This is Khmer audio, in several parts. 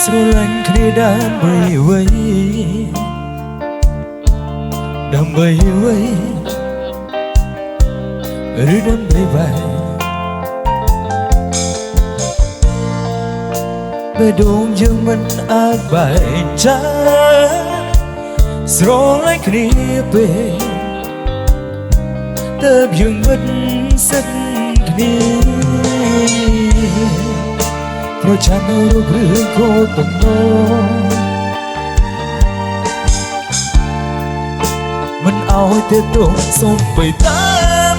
ស្រឡាញ់គ្នាដើម្បីអ្វីដើម្បីអ្វីឬដើម្បីបែបេះដូងយើងមិនអាចបែកចាស្រឡាញ់គ្នាពេកទើបយើងមិនសិនគ្នាប្រចាំនៅរូបរឿងក៏ទំនងមិនឲ្យទេទោះសុំបីតែ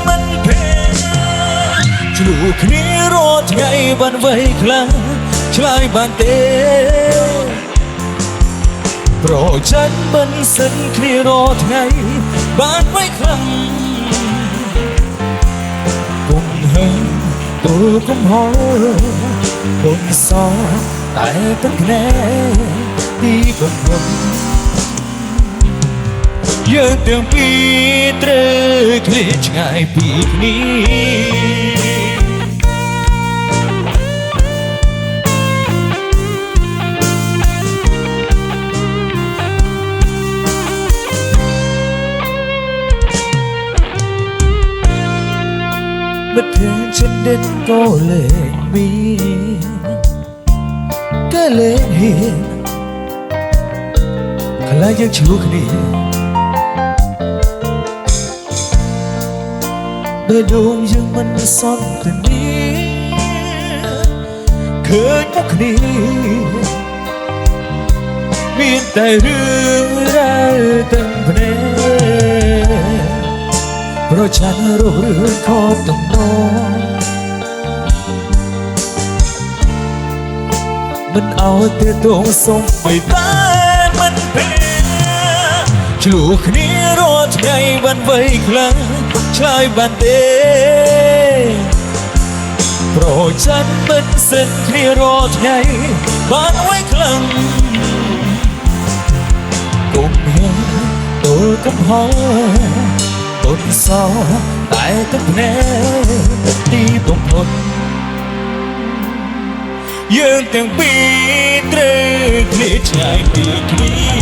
មិនភ័យឆ្លូគ្នារាល់ថ្ងៃបានវ័យខ្លាំងឆ្លើយបានទេប្រចាំមិនសិនគ្នារាល់ថ្ងៃបានវ័យខ្លាំងគុំហើទូលគុំហោគុំសោតែទឹកណែទីបំផុតយើងទាំងពីរត្រូវឃ្លាតឆ្ងាយពីគ្នាមិត្តភក្តិចិនដិតក៏លែងមានក៏លែងហ៊ានខ្លាចយើងឈ្លោះគ្នាបេះដូងយើងមិនសន្ទនាឃើញមុខគ្នាមានតែរឿងរ៉ាវទាំងភ្នែកប្រឆាំងរូបរឿងខកទំនងមិនឲ្យទេទងសុំបីតែមិនពេឆ្លូគ្នារាល់ថ្ងៃបានវ័យខ្លាំងឆ្លើយបានទេប្រចាំមិនសិនគ្នារាល់ថ្ងៃបានវ័យខ្លាំងគុំហ៊ានទូលគុំហោគុំសោតែទឹកភ្នែកទីបំផុតយើងទាំងពីរត្រូវឃ្លាតឆ្ងាយពីគ្នា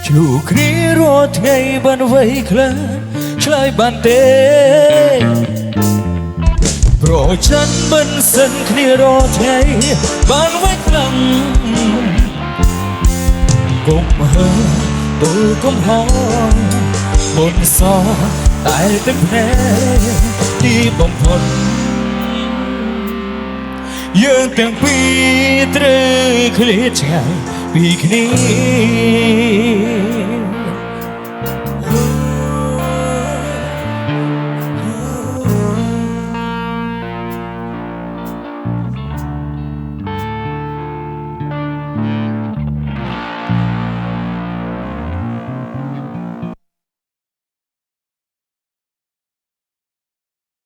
ឆ្លូគ្នារាល់ថ្ងៃបានវ័យខ្លាំងឆ្លើយបានទេប្រចាំមិនសិនគ្នារាល់ថ្ងៃបានវ័យខ្លាំងគុំហើទូលគុំហោមុនសតែទឹកភ្នែកទីបំផុតយើងទាំងពីរត្រូវឃ្លាតឆ្ងាយពីគ្នា